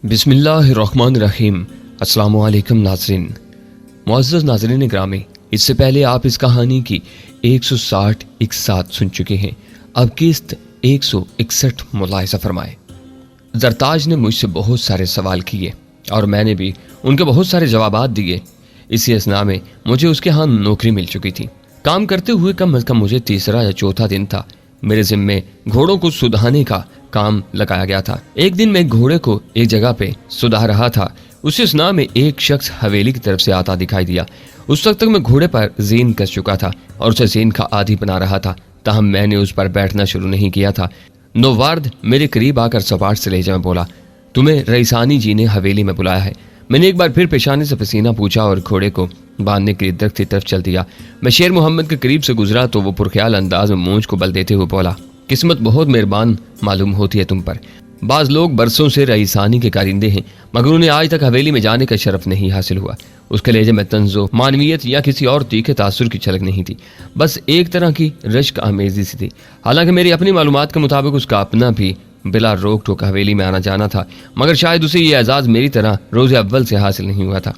बिस्मिल्लाहिर्रहमानिर्रहीम। अस्सलाम वालेकुम नाज़रीन। मुअज़्ज़ज़ नाज़रीन ग्रामी, इससे पहले आप इस कहानी की 160 इकसात सुन चुके हैं। अब किस्त 161 मुलाहिज़ा फरमाएं। ज़रताज ने मुझसे बहुत सारे सवाल किए और मैंने भी उनके बहुत सारे जवाबात दिए। इसी असना में मुझे उसके यहाँ नौकरी मिल चुकी थी। काम करते हुए कम अज़ कम मुझे तीसरा या चौथा दिन था। मेरे ज़िम्मे घोड़ों को सुधारने का काम लगाया गया था। एक दिन मैं घोड़े को एक जगह पे सुधार रहा था। उसी असना में एक शख्स हवेली की तरफ से आता दिखाई दिया। उस वक्त तक मैं घोड़े पर ज़ीन कस चुका था और उसे ज़ीन का आदी बना रहा था, ताहम मैंने उस पर बैठना शुरू नहीं किया था। नौवार्द मेरे करीब आकर सपाट से लहजे में बोला, तुम्हें रईसानी जी ने हवेली में बुलाया है। मैंने एक बार फिर पेशानी से पसीना पूछा और घोड़े को बांधने के लिए दरख्त की तरफ चल दिया। मैं शेर मोहम्मद के करीब से गुजरा तो वो पुरख्याल अंदाज में मूंछ को बल देते हुए बोला, किस्मत बहुत मेहरबान मालूम होती है तुम पर। बाज़ लोग बरसों से रईसानी के कारिंदे हैं, मगर उन्हें आज तक हवेली में जाने का शरफ नहीं हासिल हुआ। उसके लहजे में तंज़ो, मानवियत या किसी और तीखे तासुर की झलक नहीं थी, बस एक तरह की रश्क आमेज़ी सी थी। हालांकि मेरी अपनी मालूमात के मुताबिक उसका अपना भी बिला रोक टोक हवेली में आना जाना था, मगर शायद उसे ये एजाज़ मेरी तरह रोज़े अव्वल से हासिल नहीं हुआ था।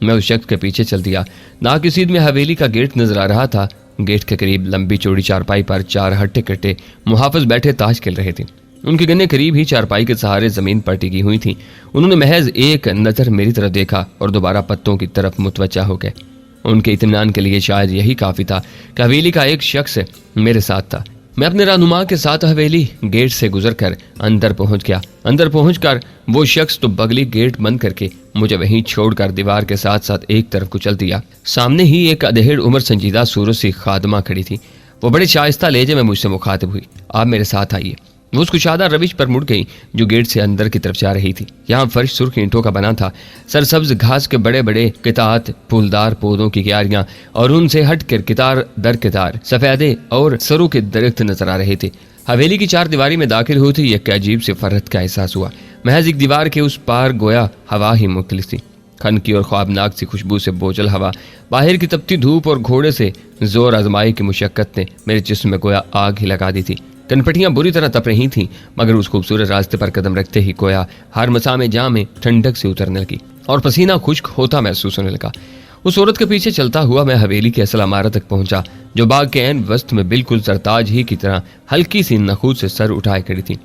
मैं उस शख्स के पीछे चल दिया। नाकिसीद में हवेली का गेट नजर आ रहा था। गेट के करीब लंबी चौड़ी चारपाई पर 4 हट्टे कट्टे मुहाफिज बैठे ताश खेल रहे थे। उनके गन्ने करीब ही चारपाई के सहारे जमीन पर टिकी हुई थी। उन्होंने महज एक नजर मेरी तरफ देखा और दोबारा पत्तों की तरफ मुतवज्जा हो गए। उनके इत्मीनान के लिए शायद यही काफी था कि हवेली का एक शख्स मेरे साथ था। मैं अपने रहनुमा के साथ हवेली गेट से गुजरकर अंदर पहुंच गया। अंदर पहुंचकर वो शख्स तो बगली गेट बंद करके मुझे वहीं छोड़कर दीवार के साथ साथ एक तरफ को चल दिया। सामने ही एक अधेड़ उम्र संजीदा सूरत सी खादमा खड़ी थी। वो बड़े शाइस्ता लहजे में मुझसे मुखातिब हुई, आप मेरे साथ आइए। वो उस कुशादा रविश पर मुड़ गई जो गेट से अंदर की तरफ जा रही थी। यहाँ फर्श सुर्ख ईंटों का बना था। सरसब्ज घास के बड़े बड़े कितात, फूलदार पौधों की क्यारियां और उनसे हटकर कितार दर कितार सफेदे और सरू के दरख्त नजर आ रहे थे। हवेली की 4 दीवारी में दाखिल होती एक अजीब से फरहत का एहसास हुआ। महज एक दीवार के उस पार गोया हवा ही मुख्तलिफ थी। खनकी और ख्वाबनाक सी खुशबू से बोझल हवा, बाहर की तपती धूप और घोड़े से जोर आजमाई की मुशक्कत ने मेरे जिस्म में गोया आग ही लगा दी थी। कनपटियां बुरी तरह तप रही थीं, मगर उस खूबसूरत रास्ते पर कदम रखते ही गोया हर मसामे जां में ठंडक से उतरने लगी और पसीना खुश्क होता महसूस होने लगा। उस औरत के पीछे चलता हुआ मैं हवेली की असल इमारत तक पहुंचा, जो बाग के ऐन वस्त में बिल्कुल सरताज ही की तरह हल्की सी नखूद से सर उठाए खड़ी थी।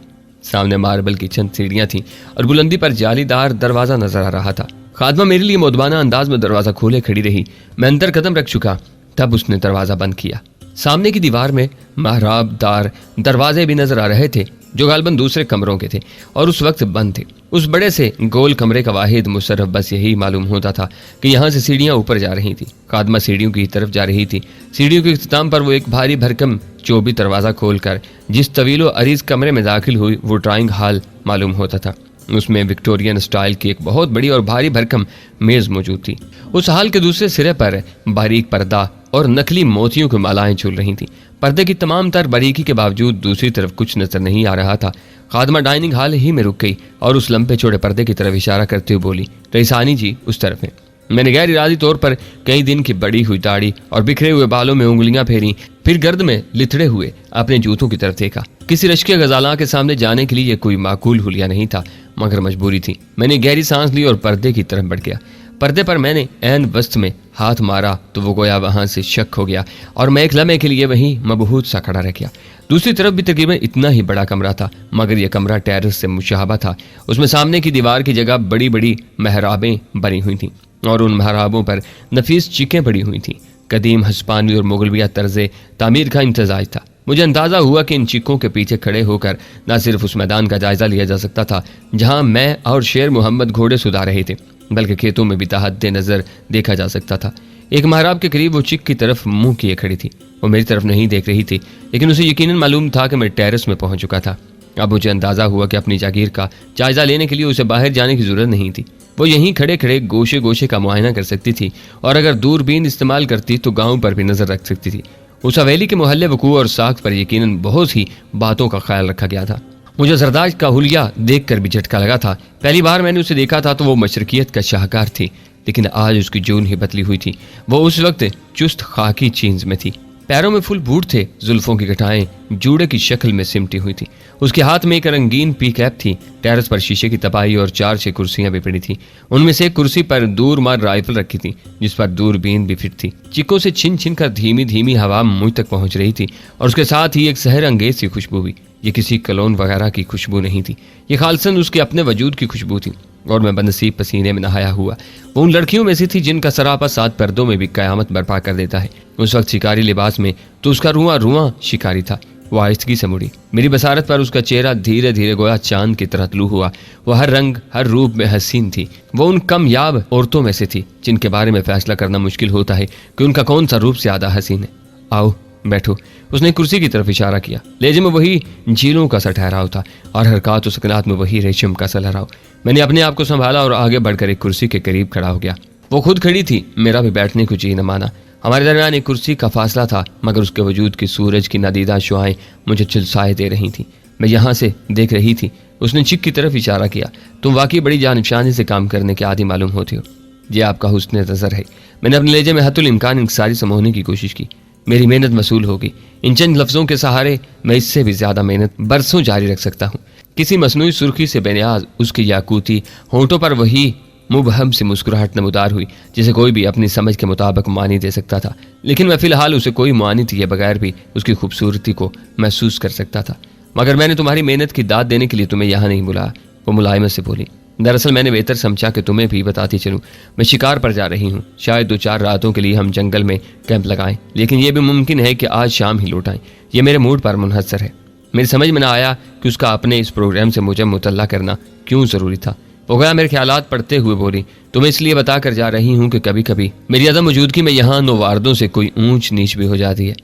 सामने मार्बल की चंद सीढ़ियां थीं और बुलंदी पर जालीदार दरवाजा नजर आ रहा था। खादमा मेरे लिए मोदबाना अंदाज में दरवाजा खोले खड़ी रही। मैं अंदर कदम रख चुका, तब उसने दरवाजा बंद किया। सामने की दीवार में महराबदार दरवाजे भी नजर आ रहे थे, जो गालबन दूसरे कमरों के थे और उस वक्त बंद थे। उस बड़े से गोल कमरे का वाहिद मुशर्रफ बस यही मालूम होता था कि यहाँ से सीढ़ियाँ ऊपर जा रही थी। खादमा सीढ़ियों की तरफ जा रही थी। सीढ़ियों के इख्तिताम पर वो एक भारी भरकम चौबी दरवाज़ा खोलकर जिस तवीलो अरीज कमरे में दाखिल हुई, वो ड्राइंग हॉल मालूम होता था। उसमें विक्टोरियन स्टाइल की एक बहुत बड़ी और भारी भरकम मेज मौजूद थी। उस हाल के दूसरे सिरे पर बारीक पर्दा और नकली मोतियों की मालाएं झूल रही थीं। पर्दे की तमाम तर बारीकी के बावजूद दूसरी तरफ कुछ नजर नहीं आ रहा था। खादमा डाइनिंग हॉल ही में रुक गई और उस लंबे चौड़े पर्दे की तरफ इशारा करते हुए बोली, रईसानी जी उस तरफ है। मैंने गैर इरादी तौर पर कई दिन की बड़ी हुई दाढ़ी और बिखरे हुए बालों में उंगलियां फेरी, फिर गर्द में लिथड़े हुए अपने जूतों की तरफ देखा। किसी रश्के गजाला के सामने जाने के लिए यह कोई माकूल हुलिया नहीं था, मगर मजबूरी थी। मैंने गहरी सांस ली और पर्दे की तरफ बढ़ गया। पर्दे पर मैंने ऐन वस्त में हाथ मारा तो वो गोया वहां से शक हो गया और मैं एक लम्हे के लिए वहीं मबहूत सा खड़ा रह गया। दूसरी तरफ भी तकरीबन इतना ही बड़ा कमरा था, मगर यह कमरा टेरेस से मुशाबा था। उसमें सामने की दीवार की जगह बड़ी बड़ी महराबें बनी हुई थीं और उन महराबों पर नफीस चीखें पड़ी हुई थीं। कदीम हस्पानवी और मुगलविया तर्ज तामीर का इम्तजाज था। मुझे अंदाजा हुआ कि इन चीखों के पीछे खड़े होकर न सिर्फ उस मैदान का जायजा लिया जा सकता था जहां मैं और शेर मोहम्मद घोड़े सुधा रहे थे, बल्कि खेतों में भी तहद्दे नजर देखा जा सकता था। एक महराब के करीब वो चिक की तरफ मुंह किए खड़ी थी। वो मेरी तरफ नहीं देख रही थी, लेकिन उसे यकीनन मालूम था कि मैं टेरेस में पहुंच चुका था। अब मुझे अंदाजा हुआ कि अपनी जागीर का जायजा लेने के लिए उसे बाहर जाने की जरूरत नहीं थी। वो यहीं खड़े खड़े गोशे गोशे का मुआयना कर सकती थी और अगर दूरबीन इस्तेमाल करती तो गांव पर भी नजर रख सकती थी। उस हवेली के मोहल्ले वकूअ और साख्त पर यकीनन बहुत ही बातों का ख्याल रखा गया था। मुझे जरदाज का हुलिया देख कर भी झटका लगा था। पहली बार मैंने उसे देखा था तो वो मशरकियत का शाहकार थी, लेकिन आज उसकी जून ही बदली हुई थी। वो उस वक्त चुस्त खाकी जीन्स में थी, पैरों में फुल बूट थे, जुल्फों की गठाएं जूड़े की शक्ल में सिमटी हुई थी। उसके हाथ में एक रंगीन पी कैप थी। टेरेस पर शीशे की तपाई और 4-6 कुर्सियां भी पड़ी थी। उनमें से एक कुर्सी पर दूरमार राइफल रखी थी, जिस पर दूरबीन भी फिट थी। चिक्कों से छिन छिन कर धीमी धीमी हवा मुझ तक पहुंच रही थी और उसके साथ ही एक सहर अंगेज सी खुशबू भी। ये किसी कलोन वगैरह की खुशबू नहीं थी, ये खालसन उसके अपने वजूद की खुशबू थी। और मैं बदनसीब पसीने में नहाया हुआ वो उन लड़कियों में से थी जिनका सरापा 7 पर्दों में भी कयामत बर्पा कर देता है। उस वक्त शिकारी लिबास में तो उसका रुआं रुआं शिकारी था। वो आहिस्तगी से मुड़ी। मेरी बसारत पर उसका चेहरा धीरे धीरे गोया चांद की तरह तलू हुआ। वो हर रंग हर रूप में हसीन थी। वो उन कमयाब औरतों में से थी जिनके बारे में फैसला करना मुश्किल होता है कि उनका कौन सा रूप ज्यादा हसीन है। आओ बैठो। उसने कुर्सी की तरफ इशारा किया। लेजे में वही झीलों का सा ठहराव था और हरकत और सकनात में वही रेशम का सा लहराव। मैंने अपने आप को संभाला और आगे बढ़कर एक कुर्सी के करीब खड़ा हो गया। वो खुद खड़ी थी, मेरा भी बैठने को जी न माना। हमारे दरमियान एक कुर्सी का फासला था, मगर उसके वजूद की सूरज की नादीदा शुआएं मुझे झुलसाए दे रही थी। मैं यहाँ से देख रही थी। उसने चिक की तरफ इशारा किया। तुम वाकई बड़ी जानिबशानी से काम करने के आदी मालूम होती हो। ये आपका हुस्न नज़र है। मैंने अपने लेजे में हतुल इम्कान इंकसारी समोहने की कोशिश की। मेरी मेहनत वसूल होगी। इन चंद लफ्ज़ों के सहारे मैं इससे भी ज़्यादा मेहनत बरसों जारी रख सकता हूँ। किसी मसनूई सुर्खी से बेनियाज उसकी याकूती होंठों पर वही मुबहम सी मुस्कुराहट नमूदार हुई जिसे कोई भी अपनी समझ के मुताबिक मानी दे सकता था। लेकिन मैं फिलहाल उसे कोई मानी दिए बगैर भी उसकी खूबसूरती को महसूस कर सकता था। मगर मैंने तुम्हारी मेहनत की दाद देने के लिए तुम्हें यहाँ नहीं बुलाया, वो मुलायमत से बोली। दरअसल मैंने बेहतर समझा कि तुम्हें भी बताती चलूं। मैं शिकार पर जा रही हूँ। शायद 2-4 रातों के लिए हम जंगल में कैंप लगाएं, लेकिन यह भी मुमकिन है कि आज शाम ही लौट आएं। ये मेरे मूड पर मुनहसर है। मेरी समझ में ना आया कि उसका अपने इस प्रोग्राम से मुझे मुतल्ला करना क्यों ज़रूरी था। वो गया मेरे ख्यालात पढ़ते हुए बोली, तुम्हें इसलिए बता कर जा रही हूँ कि कभी कभी मेरी अदम मौजूदगी में यहाँ नौवारदों से कोई ऊंच नीच भी हो जाती है।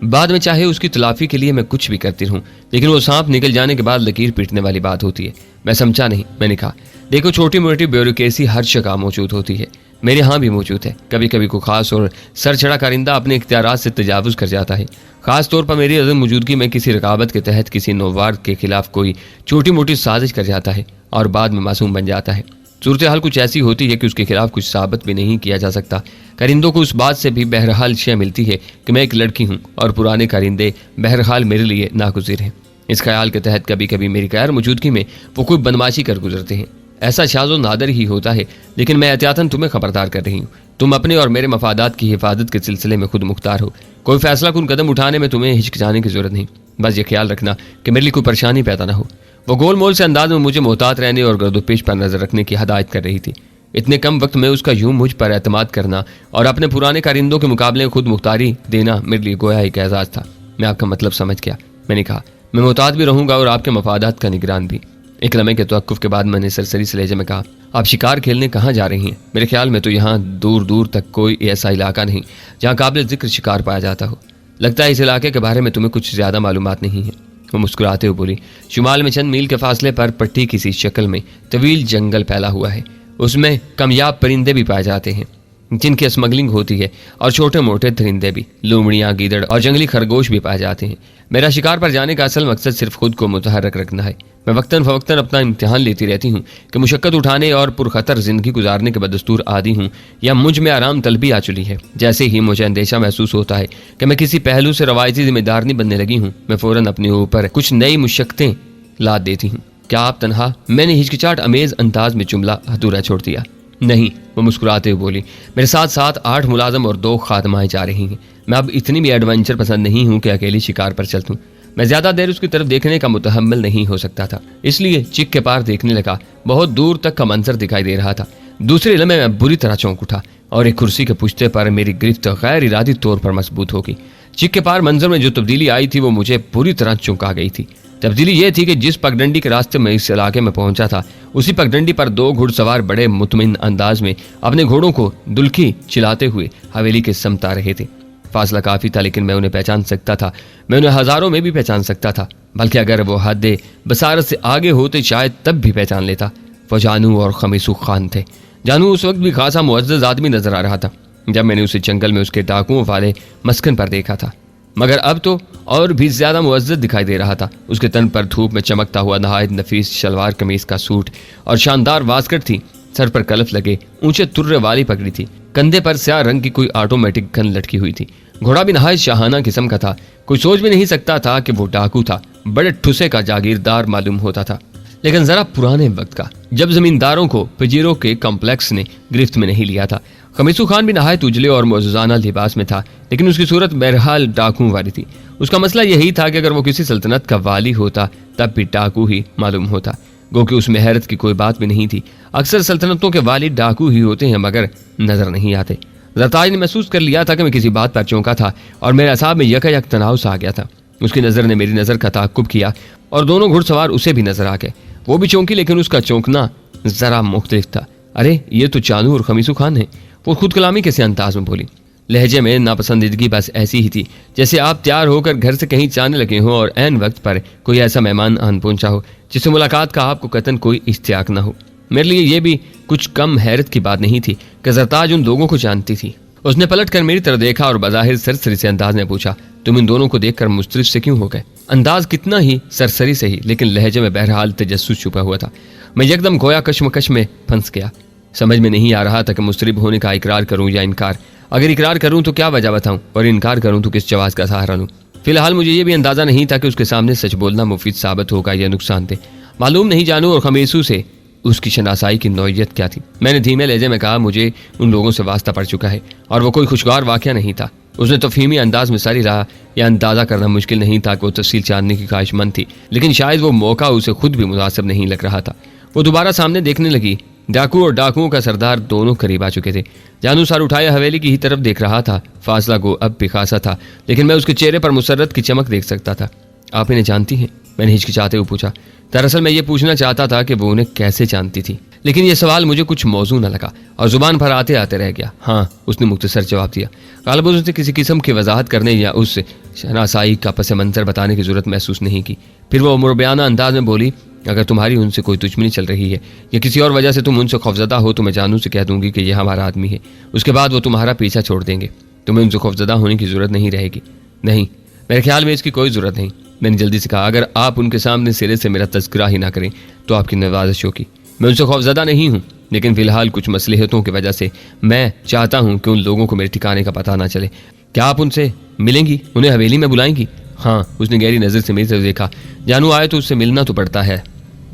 बाद में चाहे उसकी तलाफी के लिए मैं कुछ भी करती रहूं, लेकिन वो सांप निकल जाने के बाद लकीर पीटने वाली बात होती है। मैं समझा नहीं। मैंने कहा, देखो छोटी मोटी ब्यूरोक्रेसी हर जगह मौजूद होती है, मेरे यहाँ भी मौजूद है। कभी कभी कोई खास और सरचढ़ा कारिंदा अपने इख्तियारात से तजावुज़ कर जाता है। खास तौर पर मेरी अदम मौजूदगी में किसी रकाबत के तहत किसी नौवार के खिलाफ कोई छोटी मोटी साजिश कर जाता है और बाद में मासूम बन जाता है। सूरत हाल कुछ ऐसी होती है कि उसके खिलाफ कुछ साबित भी नहीं किया जा सकता। कारिंदों को उस बात से भी बहरहाल शय मिलती है कि मैं एक लड़की हूँ और पुराने कारिंदे बहरहाल मेरे लिए नागुज़िर हैं। इस ख्याल के तहत कभी कभी मेरी गैर मौजूदगी में वो कोई बदमाशी कर गुजरते हैं। ऐसा शाज़ो नादर ही होता है, लेकिन मैं एहतियातन तुम्हें खबरदार कर रही हूँ। तुम अपने और मेरे मफादात की हिफाजत के सिलसिले में खुद मुख्तार हो। कोई फैसला कुन कदम उठाने में तुम्हें हिचकिचाने की जरूरत नहीं। बस ये ख्याल रखना कि मेरे लिए कोई परेशानी पैदा ना हो। वो गोल मोल से अंदाज में मुझे मोहतात रहने और गर्दोपेश पर नजर रखने की हदायत कर रही थी। इतने कम वक्त में उसका यूं मुझ पर एतमाद करना और अपने पुराने कारिंदों के मुकाबले खुद मुख्तारी देना मेरे लिए गोया एक एजाज था। मैं आपका मतलब समझ गया। मैंने कहा, मैं मोहतात भी रहूंगा और आपके मफादात का निगरान भी। एक लम्हे के तवक्कुफ के बाद मैंने सरसरी से लहजे में कहा, आप शिकार खेलने कहाँ जा रही हैं? मेरे ख्याल में तो यहाँ दूर दूर तक कोई ऐसा इलाका नहीं जहाँ काबिल जिक्र शिकार पाया जाता हो। लगता है इस इलाके के बारे में तुम्हें कुछ ज़्यादा मालूमात नहीं है। वो मुस्कुराते हुए बोली, शुमाल में चंद मील के फासले पर पट्टी किसी शक्ल में तवील जंगल फैला हुआ है। उसमें कमयाब परिंदे भी पाए जाते हैं जिनकी स्मगलिंग होती है और छोटे मोटे दरिंदे भी, लोमड़ियाँ, गीदड़ और जंगली खरगोश भी पाए जाते हैं। मेरा शिकार पर जाने का असल मकसद सिर्फ खुद को मुतहर्रक रखना है। मैं वक्तन फवक्तन अपना इम्तिहान लेती रहती हूँ कि मुशक्कत उठाने और पुरखतर जिंदगी गुजारने के बदस्तूर आदी हूँ या मुझ में आराम तलबी आ चुकी है। जैसे ही मुझे अंदेशा महसूस होता है कि मैं किसी पहलू से रवायती जिम्मेदार नहीं बनने लगी हूँ, मैं फौरन अपने ऊपर कुछ नई मुशक्कतें लाद देती हूँ। क्या आप तनहा? मैंने हिचकिचाहट अमेज अंदाज में जुमला अधूरा छोड़ दिया। नहीं, वो मुस्कुराते हुए बोली, मेरे साथ साथ 8 मुलाजम और 2 खादमाएं जा रही हैं। मैं अब इतनी भी एडवेंचर पसंद नहीं हूँ कि अकेली शिकार पर चलूं। मैं ज्यादा देर उसकी तरफ देखने का मुतहम्मिल नहीं हो सकता था, इसलिए चिक के पार देखने लगा। बहुत दूर तक का मंजर दिखाई दे रहा था। दूसरे लम्हे में बुरी तरह चौंक उठा और एक कुर्सी के पुश्ते पर मेरी गिरफ्त गैर इरादी तौर पर मजबूत हो गई। चिक के पार मंजर में जो तब्दीली आई थी वो मुझे पूरी तरह चौंका गई थी। तब्दीली ये थी कि जिस पगडंडी के रास्ते में इस इलाके में पहुंचा था, उसी पगडंडी पर 2 घुड़सवार बड़े मुतमिन अंदाज में अपने घोड़ों को दुल्की चिल्लाते हुए हवेली के समत आ रहे थे। फासला काफ़ी था, लेकिन मैं उन्हें पहचान सकता था। मैं उन्हें हज़ारों में भी पहचान सकता था, बल्कि अगर वो हद बसारत से आगे होते शायद तब भी पहचान लेता। वो जानू और खमीसू खान थे। जानू उस वक्त भी खासा मुअज़्ज़ज़ आदमी नजर आ रहा था जब मैंने उसे जंगल में उसके डाकुओं वाले मस्कन पर देखा था, मगर अब तो और भी ज्यादा मुअज़्ज़ज़ दिखाई दे रहा था। उसके तन पर धूप में चमकता हुआ नहायत नफीस शलवार कमीज का सूट और शानदार वास्कट थी। सर पर कलफ लगे ऊंचे तुर्रे वाली पगड़ी थी। कंधे पर स्याह रंग की कोई ऑटोमेटिक गन लटकी हुई थी। घोड़ा भी नहायत शाहाना किस्म का था। कोई सोच भी नहीं सकता था कि वो डाकू था। बड़े ठुसे का जागीरदार मालूम होता था, लेकिन जरा पुराने वक्त का, जब जमींदारों को पजीरों के कॉम्प्लेक्स ने गिरफ्त में नहीं लिया था। खमीसू खान भी नहायत उजले और मौजूदाना लिबास में था, लेकिन उसकी सूरत बहरहाल डाकू वाली थी। उसका मसला यही था कि अगर वो किसी सल्तनत का वाली होता तब भी डाकू ही मालूम होता, गो कि उसमें हैरत की कोई बात भी नहीं थी। अक्सर सल्तनतों के वाली डाकू ही होते हैं, मगर नजर नहीं आते। जरताज ने महसूस कर लिया था कि मैं किसी बात पर चौंका था और मेरे असाब में यकायक तनाव सा आ गया था। उसकी नज़र ने मेरी नज़र का ताक़ुब किया और दोनों घुड़सवार उसे भी नजर आ गए। वो भी चौंकी, लेकिन उसका चौंकना जरा मुख्तलिफ था। अरे ये तो चानू और खमीसू खान है, वो खुद कलामी कैसे अंदाज में बोली। लहजे में नापसंदीदगी बस ऐसी ही थी जैसे आप तैयार होकर घर से कहीं जाने लगे हो और ऐन वक्त पर कोई ऐसा मेहमान आन पहुंचा हो जिससे मुलाकात का आपको कतन कोई इश्तियाक न हो। मेरे लिए ये भी कुछ कम हैरत की बात नहीं थी कि जरताज उन लोगों को जानती थी। उसने पलट कर मेरी तरफ देखा और बज़ाहिर सरसरी से अंदाज में पूछा, तुम इन दोनों को देखकर मुस्तरिफ से क्यों हो गए? अंदाज कितना ही सरसरी से ही, लेकिन लहजे में बहरहाल तजस्सुस छुपा हुआ था। मैं एकदम गोया कश्मकश में फंस गया। समझ में नहीं आ रहा था कि मुस्तरिब होने का इकरार करूं या इनकार। अगर इकरार करूं तो क्या वजह बताऊं और इनकार करूं तो किस जवाब का सहारा लूं। फिलहाल मुझे ये भी अंदाजा नहीं था कि उसके सामने सच बोलना मुफीद साबित होगा या नुकसानदेह। मालूम नहीं जानू और खमीसू से उसकी शनासाई की नौयत क्या थी। मैंने धीमे लहजे में कहा, मुझे उन लोगों से वास्ता पड़ चुका है और वो कोई खुशगवार वाक़या नहीं था। उसने तफहीमी अंदाज में सारी रहा। यह अंदाज़ा करना मुश्किल नहीं था कि वो तफसील जानने की ख्वाहिशमंद थी, लेकिन शायद वो मौका उसे खुद भी मुनासिब नहीं लग रहा था। वो दोबारा सामने देखने लगी। डाकू और डाकुओं का सरदार दोनों करीब आ चुके थे। जानू सर उठाए हवेली की ही तरफ देख रहा था। फासला गो अब भी खासा था, लेकिन मैं उसके चेहरे पर मुसर्रत की चमक देख सकता था। आप इन्हें जानती हैं? मैंने हिचकिचाते हुए पूछा। दरअसल मैं ये पूछना चाहता था कि वो उन्हें कैसे जानती थी, लेकिन यह सवाल मुझे कुछ मौजू न लगा और जुबान पर आते आते रह गया। हाँ, उसने मुख्तसर जवाब दिया। गालिब उसने किसी किस्म की वजाहत करने या उस शनासाई का पस मंजर बताने की जरूरत महसूस नहीं की। फिर वो मुरबियाना अंदाज में बोली, अगर तुम्हारी उनसे कोई दुश्मनी चल रही है या किसी और वजह से तुम उनसे खौफजदा हो तो मैं जानू से कह दूंगी कि यह हमारा आदमी है। उसके बाद वो तुम्हारा पीछा छोड़ देंगे। तुम्हें उनसे खौफजदा होने की जरूरत नहीं रहेगी। नहीं, मेरे ख्याल में इसकी कोई ज़रूरत नहीं। मैंने जल्दी से कहा, अगर आप उनके सामने सिरे से मेरा तज़किरा ही ना करें तो आपकी नवाज़िश होगी। मैं उनसे खौफज़दा नहीं हूँ, लेकिन फ़िलहाल कुछ मसलहतों की वजह से मैं चाहता हूँ कि उन लोगों को मेरे ठिकाने का पता ना चले। क्या आप उनसे मिलेंगी? उन्हें हवेली में बुलाएंगी? हाँ, उसने गहरी नज़र से मेरी तरफ देखा। जानू आए तो उससे मिलना तो पड़ता है।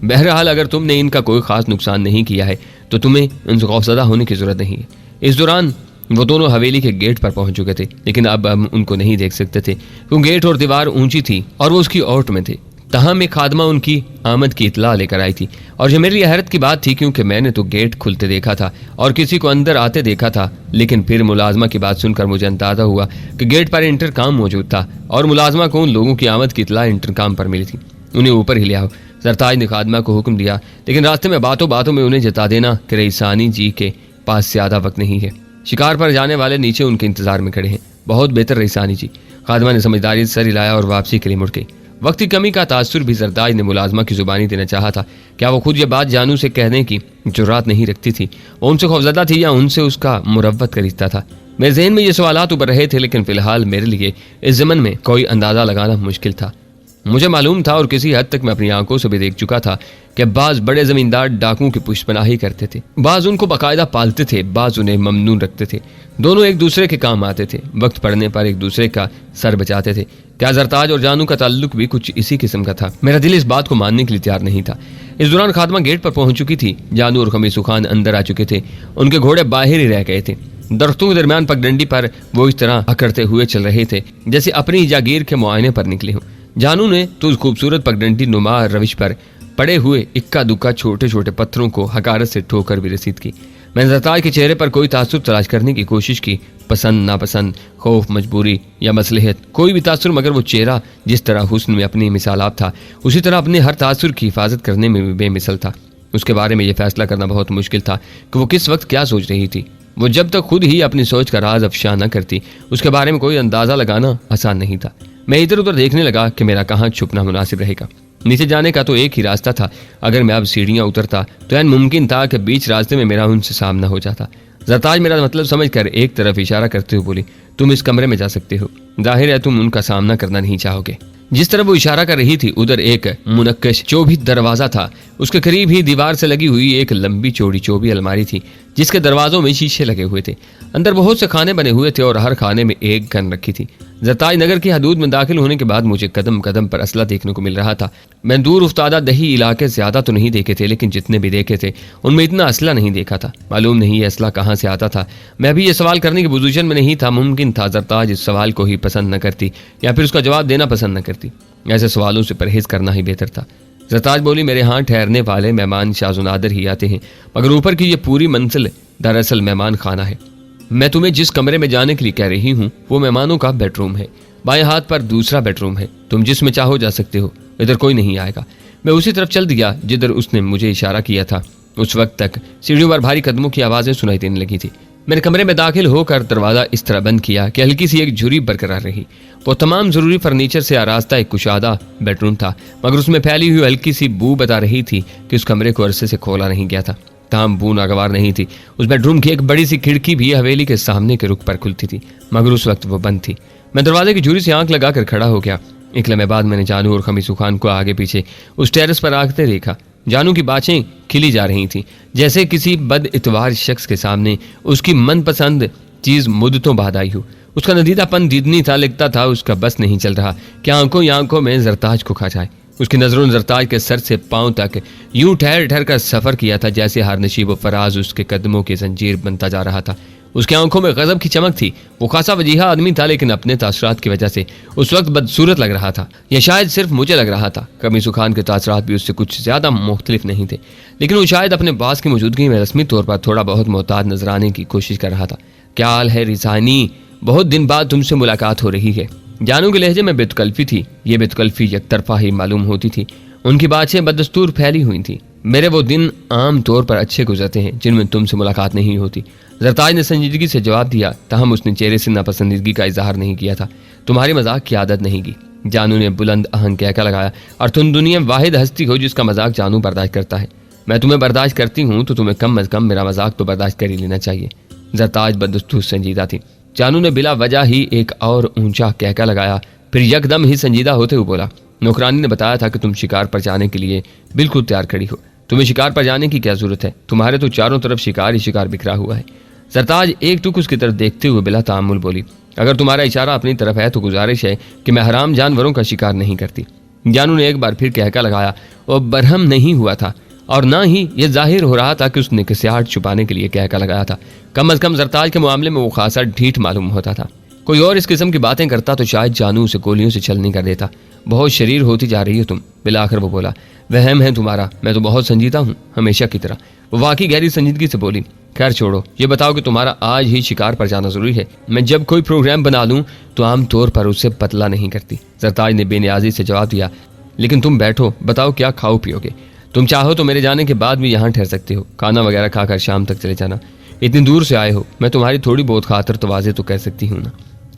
बहरहाल अगर तुमने इनका कोई ख़ास नुकसान नहीं किया है तो तुम्हें उनसे खौफज़दा होने की ज़रूरत नहीं है। इस दौरान वो दोनों हवेली के गेट पर पहुंच चुके थे, लेकिन अब हम उनको नहीं देख सकते थे क्योंकि गेट और दीवार ऊंची थी और वो उसकी ओट में थे। तहम एक खादमा उनकी आमद की इतला लेकर आई थी और जो मेरी हैरत की बात थी, क्योंकि मैंने तो गेट खुलते देखा था और किसी को अंदर आते देखा था, लेकिन फिर मुलाजमा की बात सुनकर मुझे अंदाजा हुआ कि गेट पर इंटरकॉम मौजूद था और मुलाजमा को उन लोगों की आमद की इतला इंटरकॉम पर मिली थी। उन्हें ऊपर ही ले आओ। सरताज ने खादमा को हुक्म दिया, लेकिन रास्ते में बातों बातों में उन्हें जता देना कि रईसानी जी के पास ज़्यादा वक्त नहीं है। शिकार पर जाने वाले नीचे उनके इंतजार में खड़े हैं। बहुत बेहतर रईसानी जी। खादमा ने समझदारी से सर हिलाया और वापसी के लिए मुड़ गई। वक्त की कमी का तासुर भी सरताज ने मुलाजमा की जुबानी देना चाहा था। क्या वो खुद ये बात जानू से कहने की जुर्रात नहीं रखती थी? वो उनसे खौफजदा थी या उनसे उसका मुरव्वत का रिश्ता था? मेरे जहन में ये सवालात उभर रहे थे, लेकिन फिलहाल मेरे लिए इस ज़मन में कोई अंदाज़ा लगाना मुश्किल था। मुझे मालूम था और किसी हद तक मैं अपनी आंखों से भी देख चुका था कि बाज बड़े जमींदार डाकुओं की पुष्पनाही करते थे। बाज उनको बाकायदा पालते थे, बाज उन्हें ममनून रखते थे। दोनों एक दूसरे के काम आते थे, वक्त पड़ने पर एक दूसरे का सर बचाते थे। क्या जरताज और जानू का ताल्लुक भी कुछ इसी किस्म का था? मेरा दिल इस बात को मानने के लिए तैयार नहीं था। इस दौरान खादमा गेट पर पहुंच चुकी थी। जानू और खमीसू खान अंदर आ चुके थे। उनके घोड़े बाहर ही रह गए थे। दरख्तों के दरमियान पगडंडी पर वो इस तरह अकड़ते हुए चल रहे थे जैसे अपनी जागीर के मुआयने पर निकले हों। जानू ने तो उस खूबसूरत पगडंडी नुमा रविश पर पड़े हुए इक्का दुक्का छोटे छोटे पत्थरों को हकारत से ठोकर भी रसीद की। मैंने सरताज के चेहरे पर कोई तासुर तलाश करने की कोशिश की। पसंद नापसंद, खौफ, मजबूरी या मसलहत, कोई भी तासुर, मगर वो चेहरा जिस तरह हुस्न में अपनी मिसालाब था, उसी तरह अपने हर तासुर की हिफाजत करने में भी बेमिसल था। उसके बारे में यह फैसला करना बहुत मुश्किल था कि वो किस वक्त क्या सोच रही थी। वो जब तक खुद ही अपनी सोच का राज अफशा न करती, उसके बारे में कोई अंदाज़ा लगाना आसान नहीं था। मैं इधर उधर देखने लगा कि मेरा कहाँ छुपना मुनासिब रहेगा। नीचे जाने का तो एक ही रास्ता था। अगर मैं अब सीढ़ियाँ उतरता तो ऐन मुमकिन था कि बीच रास्ते में मेरा उनसे सामना हो जाता। जरताज मेरा मतलब समझकर एक तरफ इशारा करते हुए बोली, तुम इस कमरे में जा सकते हो। जाहिर है तुम उनका सामना करना नहीं चाहोगे। जिस तरफ वो इशारा कर रही थी उधर एक मुनक्कश चौभी दरवाजा था। उसके करीब ही दीवार से लगी हुई एक लंबी चौड़ी चौबी अलमारी थी جس کے دروازوں میں شیشے لگے ہوئے تھے۔ اندر بہت سے کھانے بنے ہوئے تھے اور ہر کھانے میں ایک گن رکھی تھی۔ زرتاج نگر کی حدود میں داخل ہونے کے بعد مجھے قدم قدم پر اسلحہ دیکھنے کو مل رہا تھا۔ میں دور افتادہ دہی علاقے زیادہ تو نہیں دیکھے تھے، لیکن جتنے بھی دیکھے تھے ان میں اتنا اسلحہ نہیں دیکھا تھا۔ معلوم نہیں یہ اسلحہ کہاں سے آتا تھا۔ میں ابھی یہ سوال کرنے کی پوزیشن میں نہیں تھا۔ ممکن تھا زرتاج اس سوال کو ہی پسند نہ کرتی یا پھر اس کا جواب دینا پسند نہ کرتی۔ ایسے سوالوں سے پرہیز کرنا ہی بہتر تھا۔ زرتاج بولی، میرے ہاں ٹھہرنے والے مہمان شاذ و نادر ہی آتے ہیں، مگر اوپر کی یہ پوری منزل دراصل مہمان خانہ ہے۔ میں تمہیں جس کمرے میں جانے کے لیے کہہ رہی ہوں وہ مہمانوں کا بیڈ روم ہے۔ بائیں ہاتھ پر دوسرا بیڈ روم ہے، تم جس میں چاہو جا سکتے ہو، ادھر کوئی نہیں آئے گا۔ میں اسی طرف چل دیا جدھر اس نے مجھے اشارہ کیا تھا۔ اس وقت تک سیڑھیوں پر بھاری قدموں کی آوازیں سنائی دینے لگی تھی۔ میں نے کمرے میں داخل ہو کر دروازہ اس طرح بند کیا کہ ہلکی سی ایک جھری برقرار رہی۔ وہ تمام ضروری فرنیچر سے آراستہ ایک کشادہ بیڈ روم تھا، مگر اس میں پھیلی ہوئی ہلکی سی بو بتا رہی تھی کہ اس کمرے کو عرصے سے کھولا نہیں گیا تھا۔ تاہم بو ناگوار نہیں تھی۔ اس بیڈ روم کی ایک بڑی سی کھڑکی بھی حویلی کے سامنے کے رخ پر کھلتی تھی، مگر اس وقت وہ بند تھی۔ میں دروازے کی جھری سے آنکھ لگا کر کھڑا ہو گیا۔ ایک لمحے بعد میں نے جانو اور خمیسو خان کو آگے پیچھے اس ٹیرس پر آگتے دیکھا۔ جانو کی بانچیں کھلی جا رہی تھیں، جیسے کسی بد اتوار شخص کے سامنے اس کی من پسند چیز مدتوں بعد آئی ہو۔ اس کا ندیدہ پن دیدنی تھا، لگتا تھا اس کا بس نہیں چل رہا کہ آنکھوں میں زرتاج کو کھا جائے۔ اس کی نظروں نے زرتاج کے سر سے پاؤں تک یوں ٹھہر ٹھہر کر سفر کیا تھا جیسے ہر نشیب و فراز اس کے قدموں کی زنجیر بنتا جا رہا تھا۔ اس کی آنکھوں میں غضب کی چمک تھی۔ وہ خاصا وجیہہ آدمی تھا، لیکن اپنے تاثرات کی وجہ سے اس وقت بدصورت لگ رہا تھا۔ یہ شاید صرف مجھے لگ رہا تھا۔ خمیسو خان کے تاثرات بھی اس سے کچھ زیادہ مختلف نہیں تھے، لیکن وہ شاید اپنے باس کی موجودگی میں رسمی طور پر تھوڑا بہت محتاط نظر آنے کی کوشش کر رہا تھا۔ کیا حال ہے ریزانی؟ بہت دن بعد تم سے ملاقات ہو رہی ہے۔ جانو کے لہجے میں بےتکلفی تھی۔ یہ بےتکلفی یک طرفہ ہی معلوم ہوتی تھی۔ ان کی باتیں بدستور پھیلی ہوئی تھیں۔ میرے وہ دن عام طور پر اچھے گزرتے ہیں جن میں تم سے ملاقات نہیں ہوتی، زرتاج نے سنجیدگی سے جواب دیا، تاہم اس نے چہرے سے ناپسندیدگی کا اظہار نہیں کیا تھا۔ تمہاری مذاق کی عادت نہیں کی، جانو نے بلند آہنگ کہہ لگایا، اور تم دنیا میں واحد ہستی ہو جس کا مذاق جانو برداشت کرتا ہے۔ میں تمہیں برداشت کرتی ہوں تو تمہیں کم از کم میرا مذاق تو برداشت کر ہی لینا چاہیے۔ زرتاج بدستور سنجیدہ تھی۔ جانو نے بلا وجہ ہی ایک اور اونچا کہہ لگایا، پھر یک دم ہی سنجیدہ ہوتے ہوئے بولا، نوکرانی نے بتایا تھا کہ تم شکار پر جانے کے لیے بالکل تیار کھڑی ہو۔ تمہیں شکار پر جانے کی کیا ضرورت ہے؟ تمہارے تو چاروں طرف شکار ہی شکار بکھرا ہوا ہے۔ زرتاج ایک ٹک اس کی طرف دیکھتے ہوئے بلا تعامل بولی، اگر تمہارا اشارہ اپنی طرف ہے تو گزارش ہے کہ میں حرام جانوروں کا شکار نہیں کرتی۔ جانو نے ایک بار پھر کہہ لگایا۔ وہ برہم نہیں ہوا تھا اور نہ ہی یہ ظاہر ہو رہا تھا کہ اس نے کسیاہٹ چھپانے کے لیے کہہ لگایا تھا۔ کم از کم زرتاج کے معاملے میں وہ خاصا ڈھیٹ معلوم ہوتا تھا۔ کوئی اور اس قسم کی باتیں کرتا تو شاید جانو اسے گولیوں سے چھلنی کر دیتا۔ بہت شریر ہوتی جا رہی ہو تم، بالآخر وہ بولا۔ وہم ہے تمہارا، میں تو بہت سنجیدہ ہوں، ہمیشہ کی طرح۔ وہ واقعی گہری سنجیدگی سے بولی، خیر چھوڑو، یہ بتاؤ کہ تمہارا آج ہی شکار پر جانا ضروری ہے؟ میں جب کوئی پروگرام بنا لوں تو عام طور پر اسے پتلا نہیں کرتی۔ زرتاج نے بے نیازی سے جواب دیا، لیکن تم بیٹھو، بتاؤ کیا کھاؤ پیو گے؟ تم چاہو تو میرے جانے کے بعد بھی یہاں ٹھہر سکتے ہو، کھانا وغیرہ کھا کر شام تک چلے جانا۔ اتنی دور سے آئے ہو، میں تمہاری تھوڑی بہت خاطر تواضع تو کر سکتی ہوں نا۔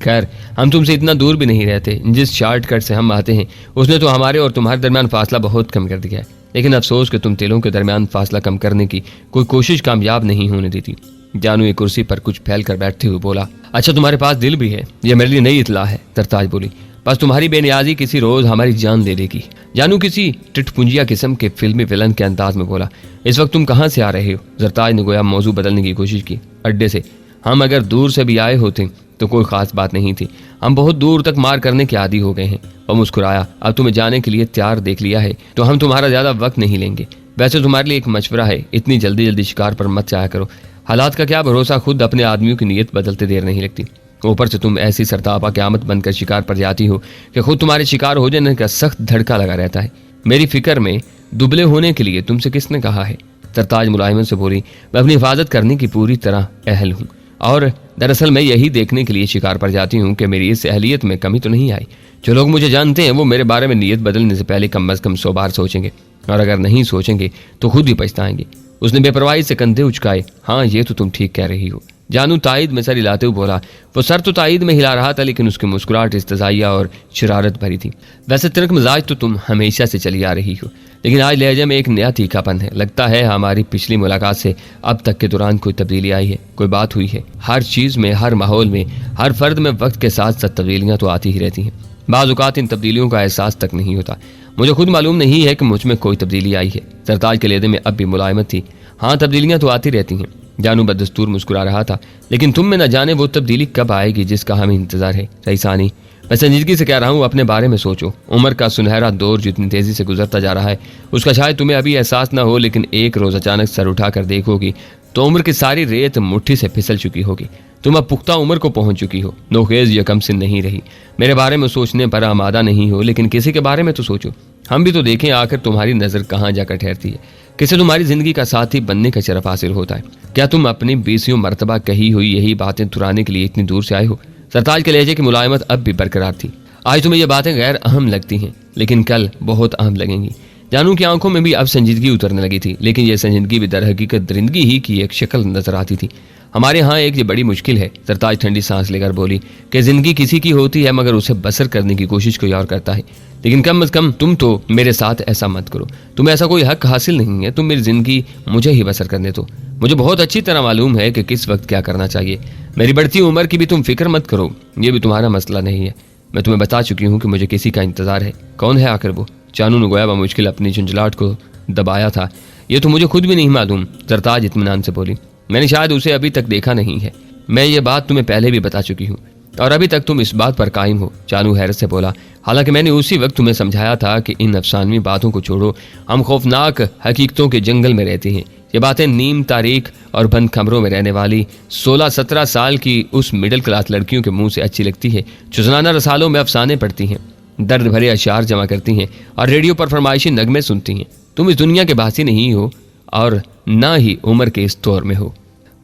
خیر، ہم تم سے اتنا دور بھی نہیں رہتے، جس شارٹ کٹ سے ہم آتے ہیں اس نے تو ہمارے اور تمہارے درمیان فاصلہ بہت کم کر دیا ہے، لیکن افسوس کہ تم تلوں کے درمیان فاصلہ کم کرنے کی کوئی کوشش کامیاب نہیں ہونے دیتی۔ جانو ایک کرسی پر کچھ پھیل کر بیٹھتے ہوئے بولا، اچھا تمہارے پاس دل بھی ہے، یہ میرے لیے نئی اطلاع ہے۔ زرتاج بولی، بس تمہاری بے نیازی کسی روز ہماری جان لے لے گی۔ جانو کسی ٹٹ پنجیا قسم کے فلمی ولن کے انداز میں بولا، اس وقت تم کہاں سے آ رہے ہو؟ زرتاج نے گویا موضوع بدلنے کی کوشش کی، اڈے سے۔ ہم اگر دور سے بھی آئے ہوتے تو کوئی خاص بات نہیں تھی، ہم بہت دور تک مار کرنے کے عادی ہو گئے ہیں۔ وہ مسکرایا، اب تمہیں جانے کے لیے تیار دیکھ لیا ہے تو ہم تمہارا زیادہ وقت نہیں لیں گے۔ ویسے تمہارے لیے ایک مشورہ ہے، اتنی جلدی شکار پر مت جایا کرو، حالات کا کیا بھروسہ، خود اپنے آدمیوں کی نیت بدلتے دیر نہیں لگتی۔ اوپر سے تم ایسی سرتاپا قیامت بن کر شکار پر جاتی ہو کہ خود تمہارے شکار ہو جانے کا سخت دھڑکا لگا رہتا ہے۔ میری فکر میں دبلے ہونے کے لیے تم سے کس نے کہا ہے؟ زرتاج ملائمت سے بولی، میں اپنی حفاظت کرنے کی پوری طرح اہل ہوں، اور دراصل میں یہی دیکھنے کے لیے شکار پر جاتی ہوں کہ میری اس اہلیت میں کمی تو نہیں آئی۔ جو لوگ مجھے جانتے ہیں وہ میرے بارے میں نیت بدلنے سے پہلے کم از کم 100 بار سوچیں گے، اور اگر نہیں سوچیں گے تو خود ہی پچھتائیں گے۔ اس نے بے پرواہی سے کندھے اچکائے، ہاں یہ تو تم ٹھیک کہہ رہی ہو۔ جانو تائید میں سر ہلاتے ہوئے بولا، وہ سر تو تائید میں ہلا رہا تھا لیکن اس کی مسکراہٹ استزائیہ اور شرارت بھری تھی۔ ویسے ترک مزاج تو تم ہمیشہ سے چلی آ رہی ہو، لیکن آج لہجے میں ایک نیا تیکھا پن ہے۔ لگتا ہے ہماری پچھلی ملاقات سے اب تک کے دوران کوئی تبدیلی آئی ہے، کوئی بات ہوئی ہے۔ ہر چیز میں، ہر ماحول میں، ہر فرد میں وقت کے ساتھ ساتھ تبدیلیاں تو آتی ہی رہتی ہیں۔ بعض اوقات ان تبدیلیوں کا احساس تک نہیں ہوتا۔ مجھے خود معلوم نہیں ہے کہ مجھ میں کوئی تبدیلی آئی ہے۔ زرتاج کے لہجے میں اب بھی ملائمت تھی۔ ہاں تبدیلیاں تو آتی رہتی ہیں، جانو بدستور مسکرا رہا تھا. لیکن تم میں نہ جانے وہ تبدیلی کب آئے گی جس کا ہمیں انتظار ہے. رئیسانی میں سنجیدگی سے کہہ رہا ہوں اپنے بارے میں سوچو. عمر کا سنہرا دور جتنی تیزی سے گزرتا جا رہا ہے اس کا شاید تمہیں ابھی احساس نہ ہو، لیکن ایک روز اچانک سر اٹھا کر دیکھو گی تو عمر کی ساری ریت مٹھی سے پھسل چکی ہوگی. تم اب پختہ عمر کو پہنچ چکی ہو، نوخیز یا کم سن نہیں رہی. میرے بارے میں سوچنے پر آمادہ نہیں ہو، لیکن کسی کے بارے میں تو سوچو. ہم بھی تو دیکھیں آخر تمہاری نظر کہاں جا کر ٹھہرتی ہے. کسے تمہاری زندگی کا ساتھی بننے کا شرف حاصل ہوتا ہے. کیا تم اپنی 20 مرتبہ کہی ہوئی یہی باتیں دہرانے کے لیے اتنی دور سے آئے ہو؟ سرتاج کے لہجے کی ملائمت اب بھی برقرار تھی. آج تمہیں یہ باتیں غیر اہم لگتی ہیں لیکن کل بہت اہم لگیں گی. جانو کی آنکھوں میں بھی اب سنجیدگی اترنے لگی تھی، لیکن یہ سنجیدگی بھی در حقیقت درندگی ہی کی ایک شکل نظر آتی تھی. ہمارے ہاں ایک یہ بڑی مشکل ہے، سرتاج ٹھنڈی سانس لے کر بولی، کہ زندگی کسی کی ہوتی ہے مگر اسے بسر کرنے کی کوشش کوئی اور کرتا ہے. لیکن کم از کم تم تو میرے ساتھ ایسا مت کرو. تمہیں ایسا کوئی حق حاصل نہیں ہے. تم میری زندگی مجھے ہی بسر کرنے دو. مجھے بہت اچھی طرح معلوم ہے کہ کس وقت کیا کرنا چاہیے. میری بڑھتی عمر کی بھی تم فکر مت کرو، یہ بھی تمہارا مسئلہ نہیں ہے. میں تمہیں بتا چکی ہوں کہ مجھے کسی کا انتظار ہے. کون ہے آخر وہ؟ چانو نے گویا بمشکل اپنی جھنجھلاہٹ کو دبایا تھا. یہ تو مجھے خود بھی نہیں معلوم، سرتاج اطمینان سے بولی. میں نے شاید اسے ابھی تک دیکھا نہیں ہے. میں یہ بات تمہیں پہلے بھی بتا چکی ہوں اور ابھی تک تم اس بات پر قائم ہو. چانو حیرت سے بولا. حالانکہ میں نے اسی وقت تمہیں سمجھایا تھا کہ ان افسانوی باتوں کو چھوڑو. ہم خوفناک حقیقتوں کے جنگل میں رہتے ہیں. یہ باتیں نیم تاریک اور بند کمروں میں رہنے والی 16-17 سال کی اس مڈل کلاس لڑکیوں کے منہ سے اچھی لگتی ہے جو زنانہ رسالوں میں افسانے پڑھتی ہیں، درد بھرے اشعار جمع کرتی ہیں اور ریڈیو پر فرمائشی نغمے سنتی ہیں. تم اس دنیا کے باسی نہیں ہو اور نہ ہی عمر کے اس دور میں ہو.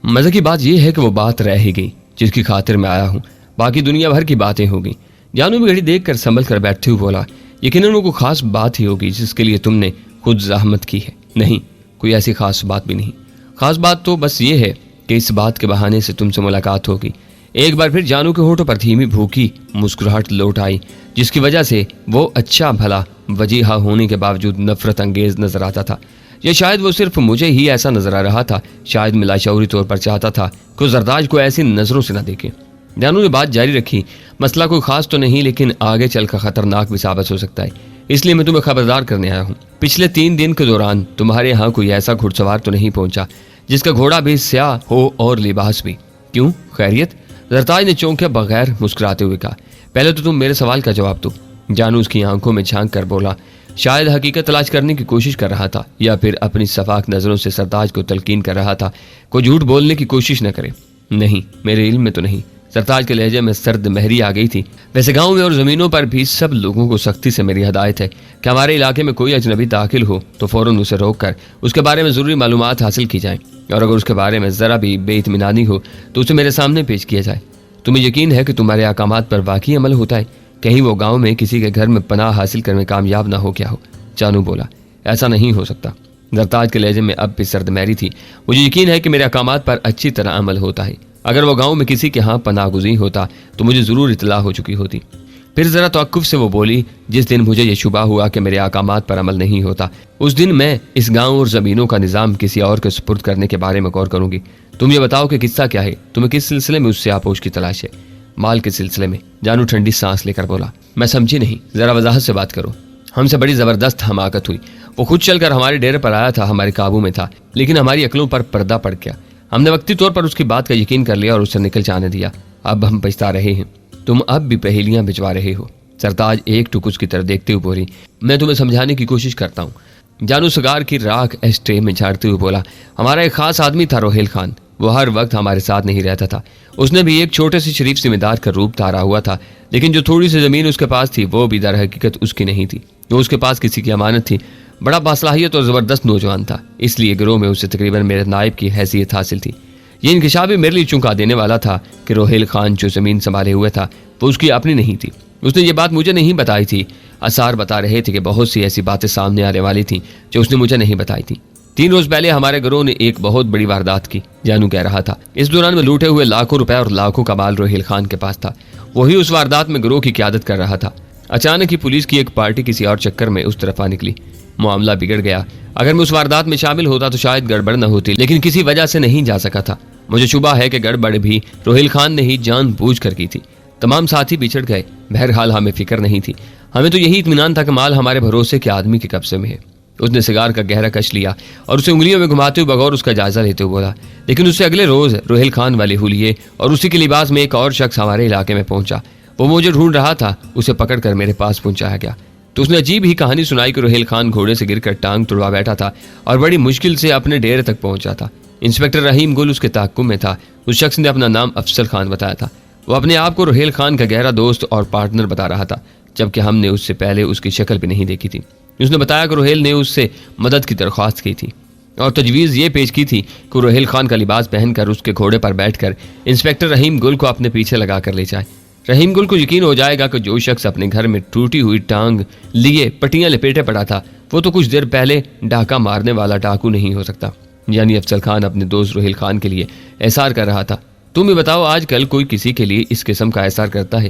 مزے کی بات یہ ہے کہ وہ بات رہ ہی گئی جس کی خاطر میں آیا ہوں. باقی دنیا بھر کی باتیں ہو گئی. جانو بھی گھڑی دیکھ کر سنبھل کر بیٹھتے ہوئے بولا. یقیناً کوئی خاص بات ہی ہوگی جس کے لیے تم نے خود زحمت کی ہے. نہیں، کوئی ایسی خاص بات بھی نہیں. خاص بات تو بس یہ ہے کہ اس بات کے بہانے سے تم سے ملاقات ہوگی. ایک بار پھر جانو کے ہونٹوں پر دھیمی بھوکی مسکراہٹ لوٹ آئی جس کی وجہ سے وہ اچھا بھلا وجیحہ ہونے کے باوجود نفرت انگیز نظر آتا تھا. یہ شاید وہ صرف مجھے ہی ایسا نظر آ رہا تھا. شاید میں لاشعوری طور پر چاہتا تھا کہ سرتاج کو ایسی نظروں سے نہ دیکھے. جانو نے بات جاری رکھی. مسئلہ کوئی خاص تو نہیں لیکن آگے چل کر خطرناک بھی ثابت ہو سکتا ہے، اس لیے میں تمہیں خبردار کرنے آیا ہوں. پچھلے 3 دن کے دوران تمہارے ہاں کوئی ایسا گھڑ سوار تو نہیں پہنچا جس کا گھوڑا بھی سیاہ ہو اور لباس بھی؟ کیوں، خیریت؟ سرتاج نے چونکے بغیر مسکراتے ہوئے کہا. پہلے تو تم میرے سوال کا جواب دو. جانو اس کی آنکھوں میں جھانک کر بولا. شاید حقیقت تلاش کرنے کی کوشش کر رہا تھا یا پھر اپنی شفاف نظروں سے سرتاج کو تلقین کر رہا تھا کوئی جھوٹ بولنے کی کوشش نہ کرے. نہیں، میرے علم میں تو نہیں. سرتاج کے لہجے میں سرد مہری آ گئی تھی. ویسے گاؤں میں اور زمینوں پر بھی سب لوگوں کو سختی سے میری ہدایت ہے کہ ہمارے علاقے میں کوئی اجنبی داخل ہو تو فوراً اسے روک کر اس کے بارے میں ضروری معلومات حاصل کی جائیں، اور اگر اس کے بارے میں ذرا بھی بے اطمینانی ہو تو اسے میرے سامنے پیش کیا جائے. تمہیں یقین ہے کہ تمہارے احکامات پر واقعی عمل ہوتا ہے؟ کہیں وہ گاؤں میں کسی کے گھر میں پناہ حاصل کرنے میں کامیاب نہ ہو کیا ہو؟ چانو بولا. ایسا نہیں ہو سکتا. سرتاج کے لہجے میں اب بھی سرد مہری تھی. مجھے یقین ہے کہ میرے احکامات پر اچھی طرح عمل ہوتا ہے. اگر وہ گاؤں میں کسی کے ہاں پناہ گزین ہوتا تو مجھے ضرور اطلاع ہو چکی ہوتی. پھر ذرا توقف سے وہ بولی. جس دن مجھے یہ شبہ ہوا کہ میرے احکامات پر عمل نہیں ہوتا اس دن میں اس گاؤں اور زمینوں کا نظام کسی اور کے سپرد کرنے کے بارے میں غور کروں گی. تم یہ بتاؤ کہ قصہ کیا ہے؟ تمہیں کس سلسلے میں اس سے آپوش کی تلاش ہے؟ مال کے سلسلے میں. جانو ٹھنڈی سانس لے کر بولا. میں سمجھی نہیں، ذرا وضاحت سے بات کرو. ہم سے بڑی زبردست حماقت ہوئی. وہ خود چل کر ہمارے ڈیرے پر آیا تھا، ہمارے قابو میں تھا، لیکن ہماری عقلوں پر پردہ پڑ گیا. ہم نے وقتی طور پر اس کی بات کا یقین کر لیا اور اسے نکل جانے دیا. اب ہم پچھتا رہے ہیں. تم اب بھی پہیلیاں بھجوا رہے ہو. سرتاج ایک ٹک اس کی طرف دیکھتے ہوئے بولی. میں تمہیں سمجھانے کی کوشش کرتا ہوں. جانو سگار کی راکھ ایسٹرے میں جھاڑتے ہوئے بولا. ہمارا ایک خاص آدمی تھا روہیل خان. وہ ہر وقت ہمارے ساتھ نہیں رہتا تھا. اس نے بھی ایک چھوٹے سے شریف ذمہ دار کا روپ دھارا ہوا تھا، لیکن جو تھوڑی سی زمین اس کے پاس تھی وہ بھی در حقیقت اس کی نہیں تھی. وہ اس کے پاس کسی کی امانت تھی. بڑا باصلاحیت اور زبردست نوجوان تھا، اس لیے گروہ میں اسے تقریباً میرے نائب کی حیثیت حاصل تھی. یہ انکشاف بھی میرے لیے چونکا دینے والا تھا کہ روہیل خان جو زمین سنبھالے ہوئے تھا وہ اس کی اپنی نہیں تھی. اس نے یہ بات مجھے نہیں بتائی تھی. آثار بتا رہے تھے کہ بہت سی ایسی باتیں سامنے آنے والی تھیں جو اس نے مجھے نہیں بتائی تھی. 3 روز پہلے ہمارے گروہ نے ایک بہت بڑی واردات کی، جانو کہہ رہا تھا. اس دوران میں لوٹے ہوئے لاکھوں روپے اور لاکھوں کا مال روہیل خان کے پاس تھا. وہی اس واردات میں گروہ کی قیادت کر رہا تھا. اچانک ہی پولیس کی ایک پارٹی کسی اور چکر میں اس طرف آ نکلی. معاملہ بگڑ گیا. اگر میں اس واردات میں شامل ہوتا تو شاید گڑبڑ نہ ہوتی، لیکن کسی وجہ سے نہیں جا سکا تھا. مجھے شبہ ہے کہ گڑبڑ بھی روہیل خان نے ہی جان بوجھ کر کی تھی. تمام ساتھی بچھڑ گئے. بہرحال ہمیں فکر نہیں تھی. ہمیں تو یہی اطمینان تھا کہ مال ہمارے بھروسے کے آدمی کے قبضے میں ہے. اس نے سگار کا گہرا کش لیا اور اسے انگلیوں میں گھماتے ہوئے بغور اس کا جائزہ لیتے ہوئے بولا، لیکن اس سے اگلے روز روہیل خان والے حلیے اور اسی کے لباس میں ایک اور شخص ہمارے علاقے میں پہنچا۔ وہ مجھے ڈھونڈ رہا تھا، اسے پکڑ کر میرے پاس پہنچایا گیا تو اس نے عجیب ہی کہانی سنائی کہ روہیل خان گھوڑے سے گر کر ٹانگ توڑوا بیٹھا تھا اور بڑی مشکل سے اپنے ڈیرے تک پہنچا تھا۔ انسپکٹر رحیم گل اس کے تعاقب میں تھا۔ اس شخص نے اپنا نام افضل خان بتایا تھا۔ وہ اپنے آپ کو روہیل خان کا گہرا دوست اور پارٹنر بتا رہا تھا، جبکہ ہم نے اس سے پہلے اس کی شکل بھی نہیں دیکھی تھی۔ اس نے بتایا کہ روہیل نے اس سے مدد کی درخواست کی تھی اور تجویز یہ پیش کی تھی کہ روہیل خان کا لباس پہن کر اس کے گھوڑے پر بیٹھ کر انسپکٹر رحیم گل کو اپنے پیچھے لگا کر لے جائے۔ رحیم گل کو یقین ہو جائے گا کہ جو شخص اپنے گھر میں ٹوٹی ہوئی ٹانگ لیے پٹیاں لپیٹے پڑا تھا وہ تو کچھ دیر پہلے ڈاکہ مارنے والا ڈاکو نہیں ہو سکتا۔ یعنی افضل خان اپنے دوست روہیل خان کے لیے احسار کر رہا تھا۔ تم ہی بتاؤ، آج کل کوئی کسی کے لیے اس قسم کا احسار کرتا ہے؟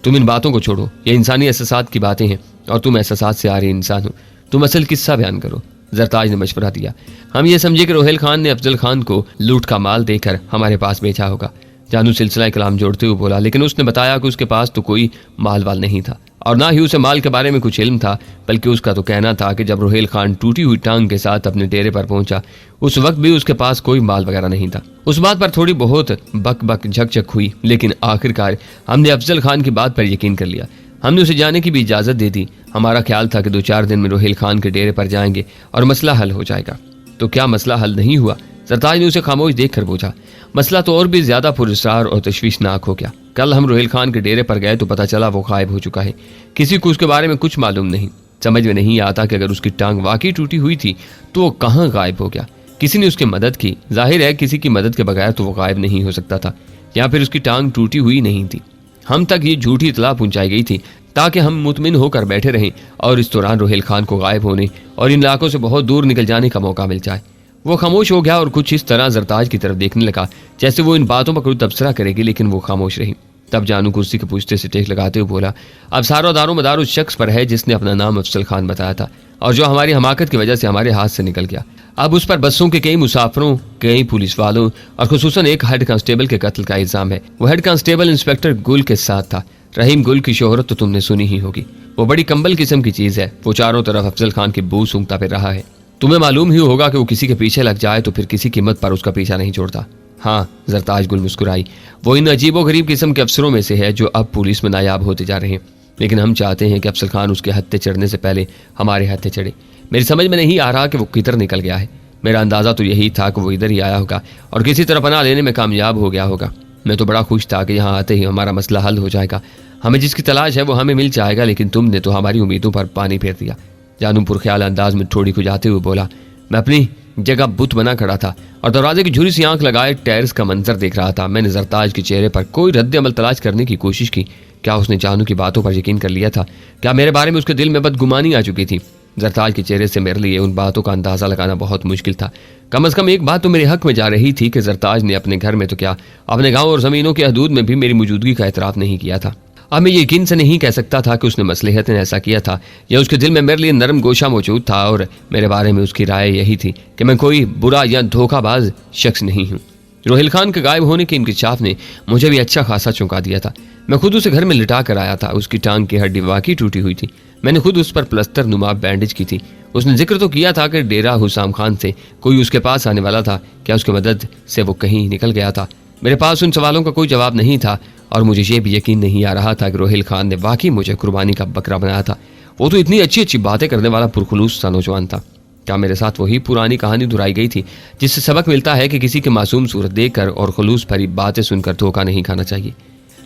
تم ان باتوں کو چھوڑو، یہ انسانی احساسات کی باتیں ہیں اور تم احساسات سے آ رہے انسان ہو۔ تم اصل قصہ بیان کرو۔ زرتاج نے مشورہ دیا۔ ہم یہ سمجھے کہ روہیل خان نے افضل خان کو لوٹ کا مال دے کر ہمارے پاس بھیجا ہوگا۔ جانو سلسلہ کلام جوڑتے ہوئے بولا، لیکن اس نے بتایا کہ اس کے پاس تو کوئی مال وال نہیں تھا اور نہ ہی اسے مال کے بارے میں کچھ علم تھا، بلکہ اس کا تو کہنا تھا کہ جب روہیل خان ٹوٹی ہوئی ٹانگ کے ساتھ اپنے ڈیرے پر پہنچا اس وقت بھی اس کے پاس کوئی مال وغیرہ نہیں تھا۔ اس بات پر تھوڑی بہت بک بک جھک جھک ہوئی، لیکن آخرکار ہم نے افضل خان کی بات پر یقین کر لیا۔ ہم نے اسے جانے کی بھی اجازت دے دی۔ ہمارا خیال تھا کہ 2-4 دن میں روہیل خان کے ڈیرے پر جائیں گے اور مسئلہ حل ہو جائے گا۔ تو کیا مسئلہ حل نہیں ہوا؟ زرتاج نے اسے خاموش دیکھ کر پوچھا۔ مسئلہ تو اور بھی زیادہ پراسرار اور تشویشناک ہو گیا۔ کل ہم روہیل خان کے ڈیرے پر گئے تو پتہ چلا وہ غائب ہو چکا ہے۔ کسی کو اس کے بارے میں کچھ معلوم نہیں۔ سمجھ میں نہیں آتا کہ اگر اس کی ٹانگ واقعی ٹوٹی ہوئی تھی تو وہ کہاں غائب ہو گیا؟ کسی نے اس کی مدد کی، ظاہر ہے کسی کی مدد کے بغیر تو وہ غائب نہیں ہو سکتا تھا، یا پھر اس کی ٹانگ ٹوٹی ہوئی نہیں تھی۔ ہم تک یہ جھوٹی اطلاع پہنچائی گئی تھی تاکہ ہم مطمئن ہو کر بیٹھے رہیں اور اس دوران روہیل خان کو غائب ہونے اور ان علاقوں سے بہت دور نکل جانے کا موقع مل جائے۔ وہ خاموش ہو گیا اور کچھ اس طرح زرتاج کی طرف دیکھنے لگا جیسے وہ ان باتوں پر کوئی تبصرہ کرے گی، لیکن وہ خاموش رہی۔ تب جانو کرسی کے پوچھتے سے ٹیک لگاتے ہوئے بولا، اب سارا دار و مدار اس شخص پر ہے جس نے اپنا نام افضل خان بتایا تھا اور جو ہماری حماقت کی وجہ سے ہمارے ہاتھ سے نکل گیا۔ اب اس پر بسوں کے کئی مسافروں، کئی پولیس والوں اور خصوصاً ایک ہیڈ کانسٹیبل کے قتل کا الزام ہے۔ وہ ہیڈ کانسٹیبل انسپکٹر گل کے ساتھ تھا۔ رحیم گل کی شہرت تو تم نے سنی ہی ہوگی، وہ بڑی کمبل قسم کی چیز ہے۔ وہ چاروں طرف افضل خان کی بو سونگتا پھر رہا ہے۔ تمہیں معلوم ہی ہوگا کہ وہ کسی کے پیچھے لگ جائے تو پھر کسی قیمت پر اس کا پیچھا نہیں چھوڑتا۔ ہاں، زرتاج گل مسکرائی۔ وہ ان عجیب و غریب قسم کے افسروں میں سے ہے جو اب پولیس میں نایاب ہوتے جا رہے ہیں، لیکن ہم چاہتے ہیں کہ افضل خان اس کے ہتھے چڑھنے سے پہلے ہمارے ہتھے چڑھے۔ میری سمجھ میں نہیں آ رہا کہ وہ کدھر نکل گیا ہے۔ میرا اندازہ تو یہی تھا کہ وہ ادھر ہی آیا ہوگا اور کسی طرح پناہ لینے میں کامیاب ہو گیا ہوگا۔ میں تو بڑا خوش تھا کہ یہاں آتے ہی ہمارا مسئلہ حل ہو جائے گا، ہمیں جس کی تلاش ہے وہ ہمیں مل جائے گا، لیکن تم نے تو ہماری امیدوں پر پانی پھیر دیا۔ جانو پرخیال انداز میں ٹھوڑی کھجاتے ہوئے بولا، میں اپنی جگہ بت بنا کھڑا تھا اور دروازے کی جھری سی آنکھ لگائے ٹیرس کا منظر دیکھ رہا تھا۔ میں نے زرتاج کے چہرے پر کوئی رد عمل تلاش کرنے کی کوشش کی۔ کیا اس نے جانو کی باتوں پر یقین کر لیا تھا؟ کیا میرے بارے میں اس کے دل میں بدگمانی آ چکی تھی؟ زرتاج کے چہرے سے میرے لیے ان باتوں کا اندازہ لگانا بہت مشکل تھا۔ کم از کم ایک بات تو میرے حق میں جا رہی تھی کہ زرتاج نے اپنے گھر میں تو کیا اپنے گاؤں اور زمینوں کے حدود میں بھی میری موجودگی کا اعتراف نہیں کیا تھا۔ اب میں یقین سے نہیں کہہ سکتا تھا کہ اس نے مصلحتاً ایسا کیا تھا یا اس کے دل میں میرے لیے نرم گوشہ موجود تھا اور میرے بارے میں اس کی رائے یہی تھی کہ میں کوئی برا یا دھوکہ باز شخص نہیں ہوں۔ روہیل خان کے غائب ہونے کے انکشاف نے مجھے بھی اچھا خاصا چونکا دیا تھا۔ میں خود اسے گھر میں لٹا کر آیا تھا۔ اس کی ٹانگ کی ہڈی واقعی ٹوٹی ہوئی تھی۔ میں نے خود اس پر پلستر نما بینڈیج کی تھی۔ اس نے ذکر تو کیا تھا کہ ڈیرہ حسام خان سے کوئی اس کے پاس آنے والا تھا، کیا اس کی مدد سے وہ کہیں نکل گیا تھا؟ میرے پاس ان سوالوں کا کوئی جواب نہیں تھا اور مجھے یہ بھی یقین نہیں آ رہا تھا کہ روہیل خان نے واقعی مجھے قربانی کا بکرا بنایا تھا۔ وہ تو اتنی اچھی اچھی باتیں کرنے والا پرخلوص سا نوجوان تھا۔ کیا میرے ساتھ وہی پرانی کہانی دہرائی گئی تھی جس سے سبق ملتا ہے کہ کسی کی معصوم صورت دیکھ کر اور خلوص بھری باتیں سن کر دھوکہ نہیں کھانا چاہیے؟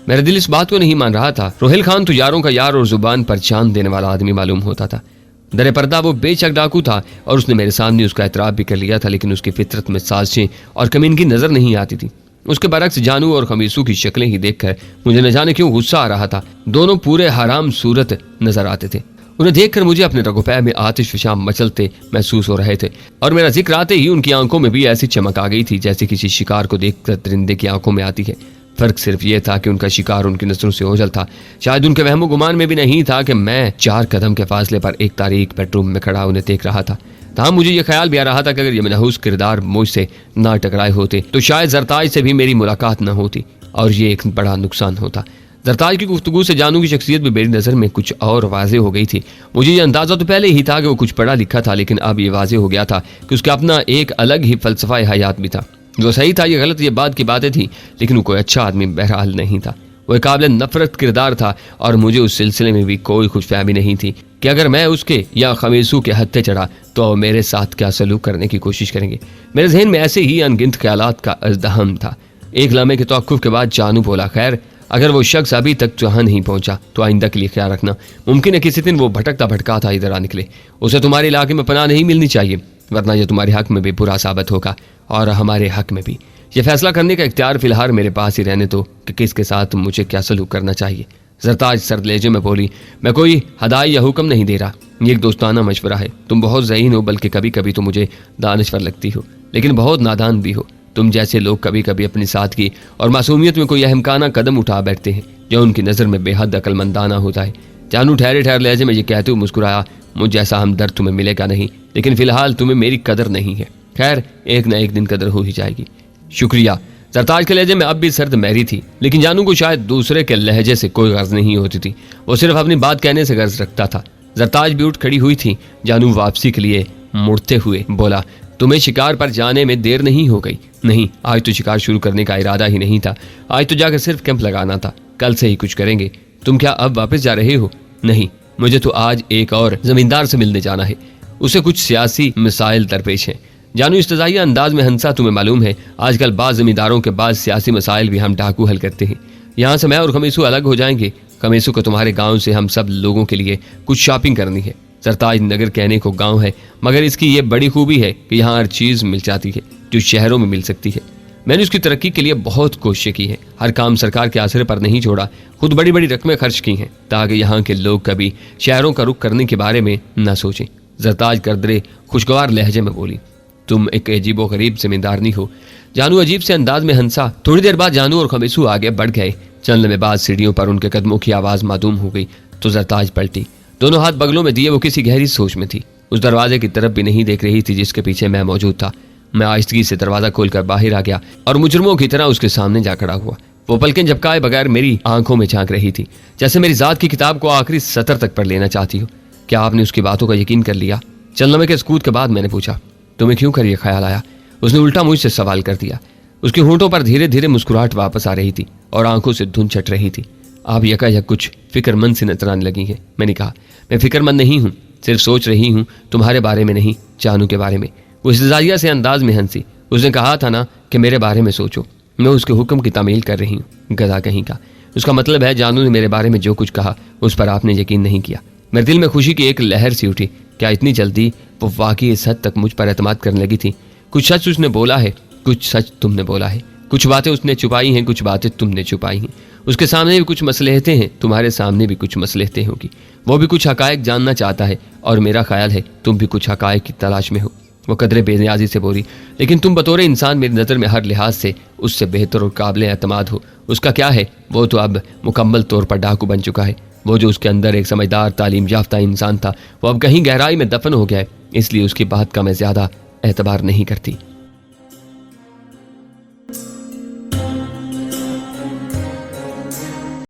میرا دل اس بات کو نہیں مان رہا تھا۔ روہیل خان تو یاروں کا یار اور زبان پر چاند دینے والا آدمی معلوم ہوتا تھا۔ در پردہ وہ بے شک ڈاکو تھا اور اس نے میرے سامنے اس کا اعتراف بھی کر لیا تھا، لیکن اس کی فطرت میں سازشیں اور کمینگی نظر نہیں آتی تھی۔ اس کے برعکس جانو اور خمیسو کی شکلیں ہی دیکھ کر مجھے نہ جانے کیوں غصہ آ رہا تھا۔ دونوں پورے حرام صورت نظر آتے تھے۔ انہیں دیکھ کر مجھے اپنے رگو پے میں آتش فشاں مچلتے محسوس ہو رہے تھے اور میرا ذکر آتے ہی ان کی آنکھوں میں بھی ایسی چمک آ گئی تھی جیسے کسی شکار کو دیکھ کر درندے کی آنکھوں میں آتی ہے۔ فرق صرف یہ تھا کہ ان کا شکار ان کی نظروں سے اوجھل تھا۔ شاید ان کے وہم و گمان میں بھی نہیں تھا کہ میں 4 قدم کے فاصلے پر ایک تاریک بیڈ روم میں کھڑا انہیں دیکھ رہا تھا۔ تاہم مجھے یہ خیال بھی آ رہا تھا کہ اگر یہ منحوس کردار مجھ سے نہ ٹکرائے ہوتے تو شاید زرتاج سے بھی میری ملاقات نہ ہوتی اور یہ ایک بڑا نقصان ہوتا۔ जरताज की गुफ्तगू से जानू की शख्सियत भी मेरी नज़र में कुछ और वाज़ेह हो गई थी। मुझे ये अंदाज़ा तो पहले ही था कि वो कुछ पढ़ा लिखा था, लेकिन अब ये वाज़ेह हो गया था कि उसका अपना एक अलग ही फ़लसफ़ा हयात भी था। जो सही था, ये गलत, ये बात की बातें थी, लेकिन वो कोई अच्छा आदमी बहरहाल नहीं था। वो एक काबिल नफरत किरदार था और मुझे उस सिलसिले में भी कोई खुशफहमी नहीं थी कि अगर मैं उसके या खमीसू के हत्थे चढ़ा तो मेरे साथ क्या सलूक करने की कोशिश करेंगे। मेरे जहन में ऐसे ही अनगिनत ख्यालात का अज़दहम था। एक लम्हे के तवक्कुफ के बाद जानू बोला, खैर अगर वो शख्स अभी तक जहाँ नहीं पहुंचा तो आइंदा के लिए ख्याल रखना। मुमकिन है किसी दिन वो भटकता भटकाता इधर आ निकले। उसे तुम्हारे इलाके में पनाह नहीं मिलनी चाहिए, वरना यह तुम्हारे हक में भी बुरा साबित होगा और हमारे हक में भी। ये फैसला करने का इख्तियार फिलहाल मेरे पास ही रहने दो कि किसके साथ मुझे क्या सलूक करना चाहिए। जरताज सर्द लहजे में बोली, मैं कोई हदायत या हुक्म नहीं दे रहा, ये एक दोस्ताना मशवरा है। तुम बहुत ज़हीन हो, बल्कि कभी कभी तो मुझे दानिश्वर लगती हो, लेकिन बहुत नादान भी हो। तुम जैसे लोग कभी कभी अपनी सादगी और मासूमियत में कोई अहमकाना कदम उठा बैठते हैं जो उनकी नज़र में बेहद अक्लमंदाना होता है। जानू ठहरे ठहरे लहजे में ये कहते हुए मुस्कुराया, मुझ जैसा हमदर्द तुम्हें मिलेगा नहीं, लेकिन फिलहाल तुम्हें मेरी कदर नहीं है। खैर, एक न एक दिन कदर हो ही जाएगी। शुक्रिया। जरताज के लहजे में अब भी सर्द महरी थी, लेकिन जानू को शायद दूसरे के लहजे से कोई गर्ज नहीं होती थी। वो सिर्फ अपनी बात कहने से गर्ज रखता था। जरताज भी उठ खड़ी हुई थी। जानू वापसी के लिए मुड़ते हुए बोला, तुम्हें शिकार पर जाने में देर नहीं हो गई? नहीं, आज तो शिकार शुरू करने का इरादा ही नहीं था। आज तो जाकर सिर्फ कैंप लगाना था, कल से ही कुछ करेंगे। तुम क्या अब वापस जा रहे हो? नहीं, मुझे तो आज एक और जमींदार से मिलने जाना है, उसे कुछ सियासी मसाइल दरपेश हैं। जानू इस्तज़ाइया अंदाज में हंसा, तुम्हें मालूम है आजकल बाज़ जमींदारों के बाद सियासी मसाइल भी हम डाकू हल करते हैं। यहाँ से मैं और खमीसू अलग हो जाएंगे। खमीसू को तुम्हारे गाँव से हम सब लोगों के लिए कुछ शॉपिंग करनी है। सरताज नगर कहने को गांव है, मगर इसकी ये बड़ी खूबी है कि यहाँ हर चीज़ मिल जाती है जो शहरों में मिल सकती है। मैंने उसकी तरक्की के लिए बहुत कोशिशें की हैं, हर काम सरकार के आसरे पर नहीं छोड़ा, खुद बड़ी बड़ी रकमें खर्च की हैं ताकि यहाँ के लोग कभी शहरों का रुख करने के बारे में न सोचें। जरताज करदरे खुशगवार लहजे में बोली, तुम एक अजीबो गरीब जिम्मेदारनी हो। जानू अजीब से अंदाज में हंसा। थोड़ी देर बाद जानू और खमीसू आगे बढ़ गए। चलने में बाद सीढ़ियों पर उनके कदमों की आवाज़ मादूम हो गई तो जरताज पलटी। दोनों हाथ बगलों में दिए वो किसी गहरी सोच में थी। उस दरवाजे की तरफ भी नहीं देख रही थी जिसके पीछे मैं मौजूद था। मैं आहिस्तगी से दरवाजा खोलकर बाहर आ गया और मुजरमों की तरह उसके सामने जा खड़ा हुआ। वो पलकें झपकाए बगैर मेरी आंखों में झांक रही थी, जैसे मेरी जात की किताब को आखिरी सतर तक पढ़ लेना चाहती हो। क्या आपने उसकी बातों का यकीन कर लिया? चलने के सकूत के बाद मैंने पूछा, तुम्हें क्यों कर ये ख्याल आया? उसने उल्टा मुझसे सवाल कर दिया। उसके होंठों पर धीरे धीरे मुस्कुराहट वापस आ रही थी और आंखों से धुंध छट रही थी। आप यकायक कुछ फिक्रमंद से नजर आने लगी है। मैंने कहा, मैं फिक्रमंद नहीं हूँ, सिर्फ सोच रही हूँ तुम्हारे बारे में नहीं, जानू के बारे में। वो इस्तज़ाइया से अंदाज में हंसी। उसने कहा था ना कि मेरे बारे में सोचो। मैं उसके हुक्म की तामील कर रही हूँ, गधा कहीं का। उसका मतलब है जानू ने मेरे बारे में जो कुछ कहा उस पर आपने यकीन नहीं किया। मेरे दिल में खुशी की एक लहर सी उठी। क्या इतनी जल्दी वो वाकई इस हद तक मुझ पर एतमाद करने लगी थी? कुछ सच उसने बोला है, कुछ सच तुमने बोला है। कुछ बातें उसने छुपाई हैं, कुछ बातें तुमने छुपाई हैं। उसके सामने भी कुछ मसलहतें हैं, तुम्हारे सामने भी कुछ मसलहतें होगी। वो भी कुछ हकायक जानना चाहता है और मेरा ख्याल है तुम भी कुछ हकायक की तलाश में हो। वो कदरे बेनियाजी से बोली, लेकिन तुम बतौर इंसान मेरी नज़र में हर लिहाज से उससे बेहतर और काबिल एतमाद हो। उसका क्या है? वो तो अब मुकम्मल तौर पर डाकू बन चुका है। वो जो उसके अंदर एक समझदार तालीम याफ्ता इंसान था वो अब कहीं गहराई में दफन हो गया है, इसलिए उसकी बात का मैं ज़्यादा एतबार नहीं करती।